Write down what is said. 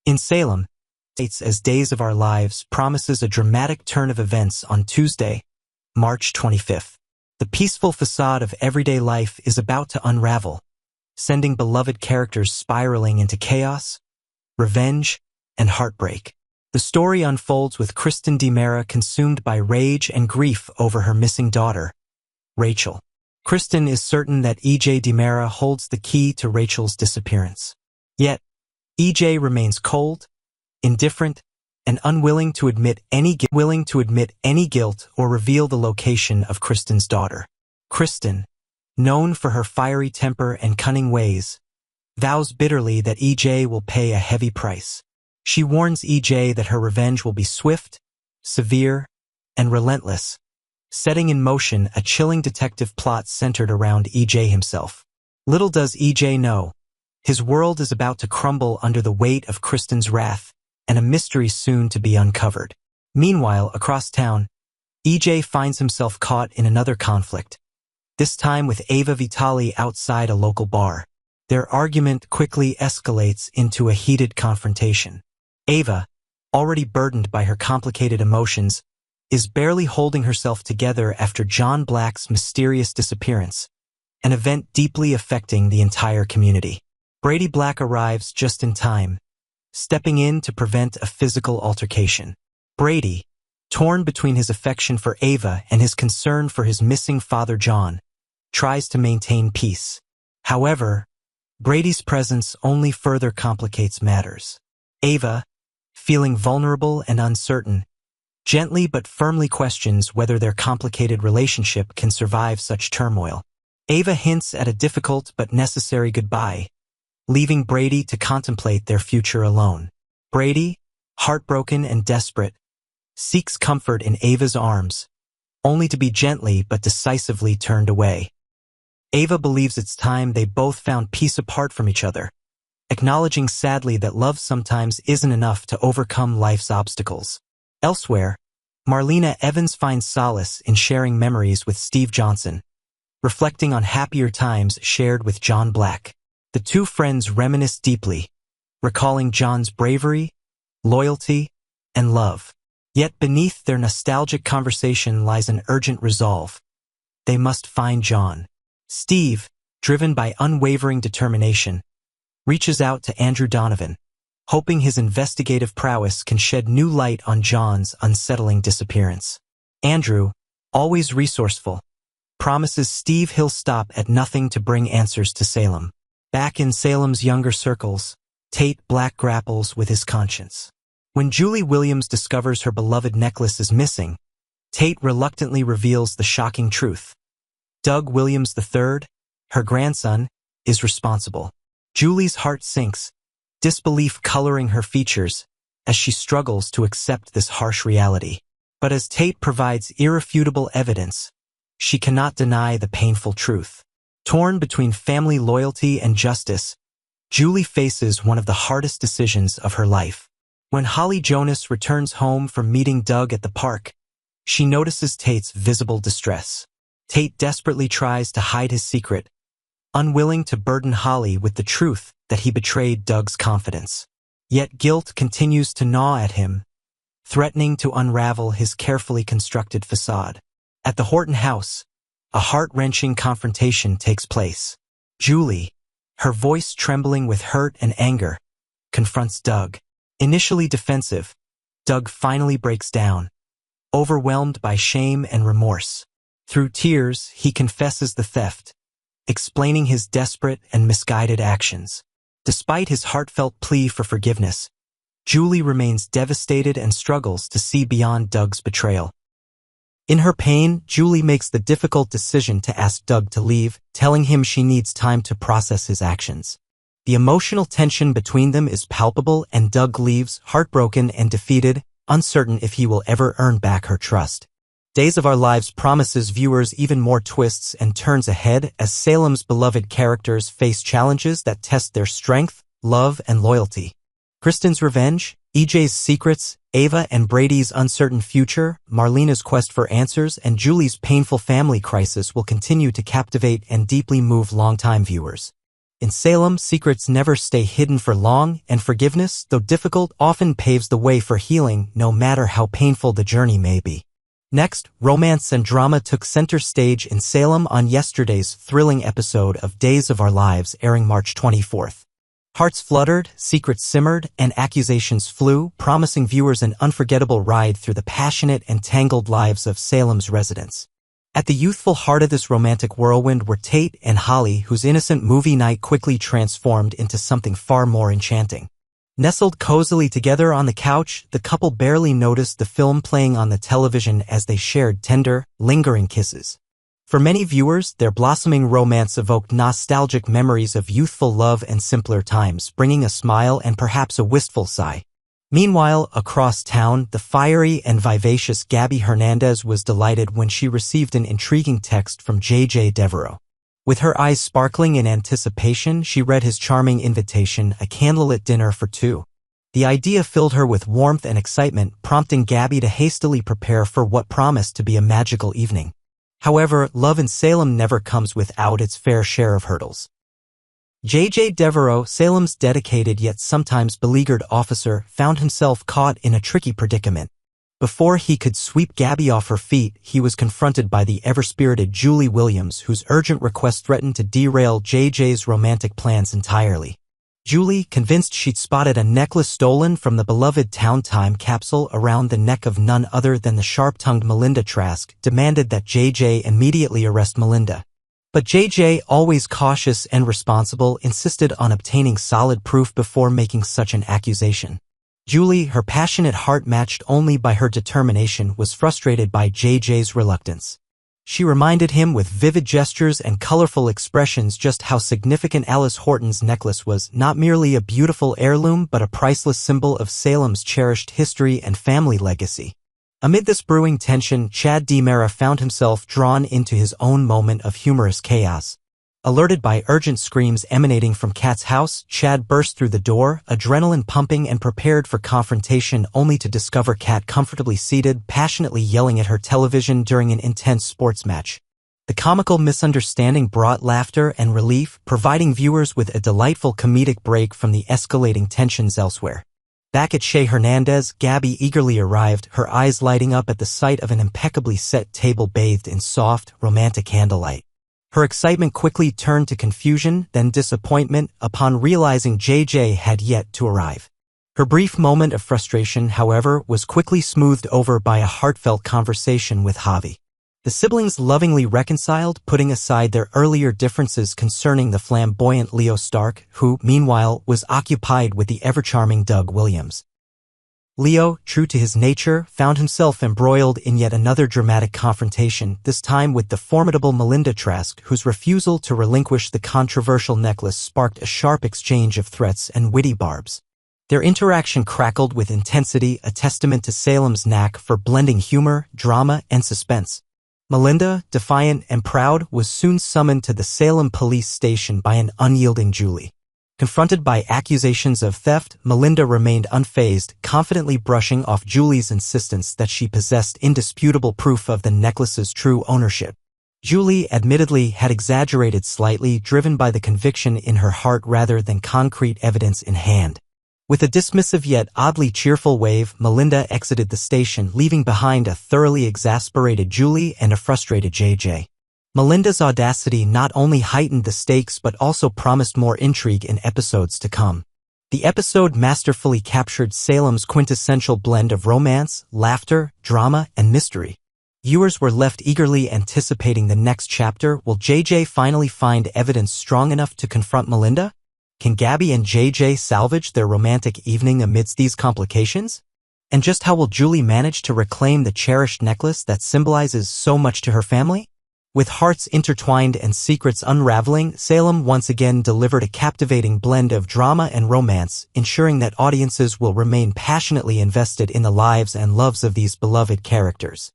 In Salem, states as Days of Our Lives promises a dramatic turn of events on Tuesday, March 25th. The peaceful facade of everyday life is about to unravel, sending beloved characters spiraling into chaos, revenge, and heartbreak. The story unfolds with Kristen consumed by rage and grief over her missing daughter, Rachel. Kristen is certain that EJ holds the key to Rachel's disappearance. Yet, EJ remains cold, indifferent, and unwilling to admit any guilt or reveal the location of Kristen's daughter. Kristen, known for her fiery temper and cunning ways, vows bitterly that EJ will pay a heavy price. She warns EJ that her revenge will be swift, severe, and relentless, setting in motion a chilling detective plot centered around EJ himself. Little does EJ know, his world is about to crumble under the weight of Kristen's wrath, and a mystery soon to be uncovered. Meanwhile, across town, EJ finds himself caught in another conflict, this time with Ava Vitali outside a local bar. Their argument quickly escalates into a heated confrontation. Ava, already burdened by her complicated emotions, is barely holding herself together after John Black's mysterious disappearance, an event deeply affecting the entire community. Brady Black arrives just in time, stepping in to prevent a physical altercation. Brady, torn between his affection for Ava and his concern for his missing father John, tries to maintain peace. However, Brady's presence only further complicates matters. Ava, feeling vulnerable and uncertain, gently but firmly questions whether their complicated relationship can survive such turmoil. Ava hints at a difficult but necessary goodbye, leaving Brady to contemplate their future alone. Brady, heartbroken and desperate, seeks comfort in Ava's arms, only to be gently but decisively turned away. Ava believes it's time they both found peace apart from each other, acknowledging sadly that love sometimes isn't enough to overcome life's obstacles. Elsewhere, Marlena Evans finds solace in sharing memories with Steve Johnson, reflecting on happier times shared with John Black. The two friends reminisce deeply, recalling John's bravery, loyalty, and love. Yet beneath their nostalgic conversation lies an urgent resolve. They must find John. Steve, driven by unwavering determination, reaches out to Andrew Donovan, hoping his investigative prowess can shed new light on John's unsettling disappearance. Andrew, always resourceful, promises Steve he'll stop at nothing to bring answers to Salem. Back in Salem's younger circles, Tate Black grapples with his conscience. When Julie Williams discovers her beloved necklace is missing, Tate reluctantly reveals the shocking truth. Doug Williams III, her grandson, is responsible. Julie's heart sinks, disbelief coloring her features as she struggles to accept this harsh reality. But as Tate provides irrefutable evidence, she cannot deny the painful truth. Torn between family loyalty and justice, Julie faces one of the hardest decisions of her life. When Holly Jonas returns home from meeting Doug at the park, she notices Tate's visible distress. Tate desperately tries to hide his secret, unwilling to burden Holly with the truth that he betrayed Doug's confidence. Yet guilt continues to gnaw at him, threatening to unravel his carefully constructed facade. At the Horton house, a heart-wrenching confrontation takes place. Julie, her voice trembling with hurt and anger, confronts Doug. Initially defensive, Doug finally breaks down, overwhelmed by shame and remorse. Through tears, he confesses the theft, explaining his desperate and misguided actions. Despite his heartfelt plea for forgiveness, Julie remains devastated and struggles to see beyond Doug's betrayal. In her pain, Julie makes the difficult decision to ask Doug to leave, telling him she needs time to process his actions. The emotional tension between them is palpable, and Doug leaves, heartbroken and defeated, uncertain if he will ever earn back her trust. Days of Our Lives promises viewers even more twists and turns ahead as Salem's beloved characters face challenges that test their strength, love, and loyalty. Kristen's revenge, EJ's secrets, Ava and Brady's uncertain future, Marlena's quest for answers, and Julie's painful family crisis will continue to captivate and deeply move longtime viewers. In Salem, secrets never stay hidden for long, and forgiveness, though difficult, often paves the way for healing, no matter how painful the journey may be. Next, romance and drama took center stage in Salem on yesterday's thrilling episode of Days of Our Lives, airing March 24th. Hearts fluttered, secrets simmered, and accusations flew, promising viewers an unforgettable ride through the passionate and tangled lives of Salem's residents. At the youthful heart of this romantic whirlwind were Tate and Holly, whose innocent movie night quickly transformed into something far more enchanting. Nestled cozily together on the couch, the couple barely noticed the film playing on the television as they shared tender, lingering kisses. For many viewers, their blossoming romance evoked nostalgic memories of youthful love and simpler times, bringing a smile and perhaps a wistful sigh. Meanwhile, across town, the fiery and vivacious Gabby Hernandez was delighted when she received an intriguing text from J.J. Devereaux. With her eyes sparkling in anticipation, she read his charming invitation, a candlelit dinner for two. The idea filled her with warmth and excitement, prompting Gabby to hastily prepare for what promised to be a magical evening. However, love in Salem never comes without its fair share of hurdles. J.J. Devereaux, Salem's dedicated yet sometimes beleaguered officer, found himself caught in a tricky predicament. Before he could sweep Gabby off her feet, he was confronted by the ever-spirited Julie Williams, whose urgent request threatened to derail J.J.'s romantic plans entirely. Julie, convinced she'd spotted a necklace stolen from the beloved Town Time capsule around the neck of none other than the sharp-tongued Melinda Trask, demanded that J.J. immediately arrest Melinda. But J.J., always cautious and responsible, insisted on obtaining solid proof before making such an accusation. Julie, her passionate heart matched only by her determination, was frustrated by J.J.'s reluctance. She reminded him with vivid gestures and colorful expressions just how significant Alice Horton's necklace was, not merely a beautiful heirloom but a priceless symbol of Salem's cherished history and family legacy. Amid this brewing tension, Chad DiMera found himself drawn into his own moment of humorous chaos. Alerted by urgent screams emanating from Kat's house, Chad burst through the door, adrenaline pumping and prepared for confrontation, only to discover Kat comfortably seated, passionately yelling at her television during an intense sports match. The comical misunderstanding brought laughter and relief, providing viewers with a delightful comedic break from the escalating tensions elsewhere. Back at Chez Hernandez, Gabby eagerly arrived, her eyes lighting up at the sight of an impeccably set table bathed in soft, romantic candlelight. Her excitement quickly turned to confusion, then disappointment, upon realizing J.J. had yet to arrive. Her brief moment of frustration, however, was quickly smoothed over by a heartfelt conversation with Javi. The siblings lovingly reconciled, putting aside their earlier differences concerning the flamboyant Leo Stark, who, meanwhile, was occupied with the ever-charming Doug Williams. Leo, true to his nature, found himself embroiled in yet another dramatic confrontation, this time with the formidable Melinda Trask, whose refusal to relinquish the controversial necklace sparked a sharp exchange of threats and witty barbs. Their interaction crackled with intensity, a testament to Salem's knack for blending humor, drama, and suspense. Melinda, defiant and proud, was soon summoned to the Salem police station by an unyielding Julie. Confronted by accusations of theft, Melinda remained unfazed, confidently brushing off Julie's insistence that she possessed indisputable proof of the necklace's true ownership. Julie admittedly had exaggerated slightly, driven by the conviction in her heart rather than concrete evidence in hand. With a dismissive yet oddly cheerful wave, Melinda exited the station, leaving behind a thoroughly exasperated Julie and a frustrated J.J. Melinda's audacity not only heightened the stakes but also promised more intrigue in episodes to come. The episode masterfully captured Salem's quintessential blend of romance, laughter, drama, and mystery. Viewers were left eagerly anticipating the next chapter. Will J.J. finally find evidence strong enough to confront Melinda? Can Gabby and J.J. salvage their romantic evening amidst these complications? And just how will Julie manage to reclaim the cherished necklace that symbolizes so much to her family? With hearts intertwined and secrets unraveling, Salem once again delivered a captivating blend of drama and romance, ensuring that audiences will remain passionately invested in the lives and loves of these beloved characters.